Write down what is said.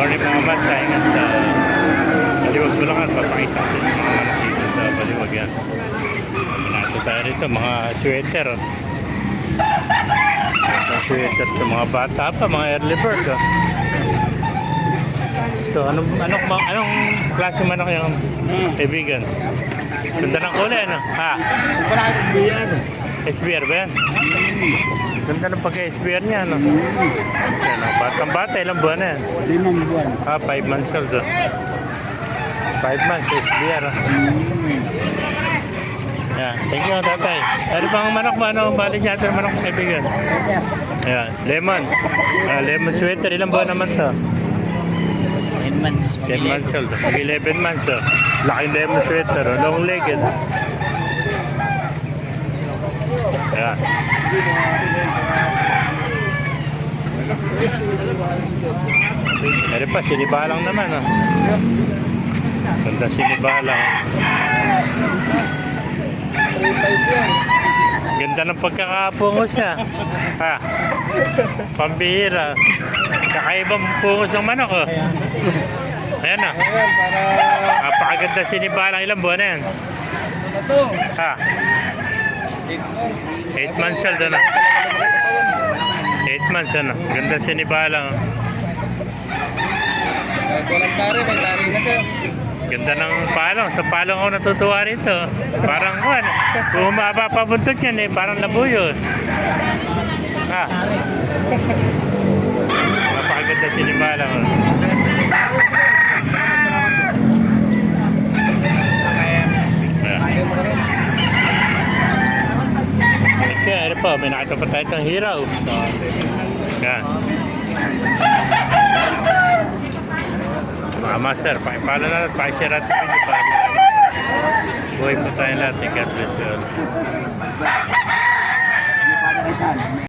morning mga bata, ingat sa Baliwag, Bulacan. Papakita ko yung mga manok dito sa Baliwag yan. Minato tayo rito, mga sweater. Mga sweater to mga bata pa, mga early bird. Ito, anong klase manok yung kaibigan? Ganda ng kulay, ano? Ha? Para SBR. SBR ba yan? Ganda ng pagka-SBR niya, ano? Yan, batang-bata, ilang buwan na yan? 5 buwan. 5 months old. 5 months, SBR. Yan, thank you, tatay. Ano bang manok mo? Ano bali niya ito manok kaibigan? Yan, lemon. Lemon sweater, ilang buwan naman to? 10 months. 10 months old. 11 months, oh. Laking lemon sweater, oh. Long-legged. Yan. Pero pa, sinibalang naman, oh. Ganda sinibalang. Ganda ng pagkakapungos niya. Ha? Pambihira. Kakaibang pungos ng manok, oh. Ayan, oh. Napakaganda sinibalang. Ilang buwan na yan? Ha? 8 months old, ano? 8 months, ano? Ganda sinibalang. Walang tari, may tari na siya. Ganda ng palong. Sa palong ako natutuwa rito. Parang, kung umaba pa buntot yan, eh. Parang labuyo. Ha? Napakaganda sinibalang, oh. Kaya, ano pa, may nakita pa tayo ng hiraw. Yan. Mga master, pakipala na at pakishare natin video para buhay po tayo natin. God bless you all.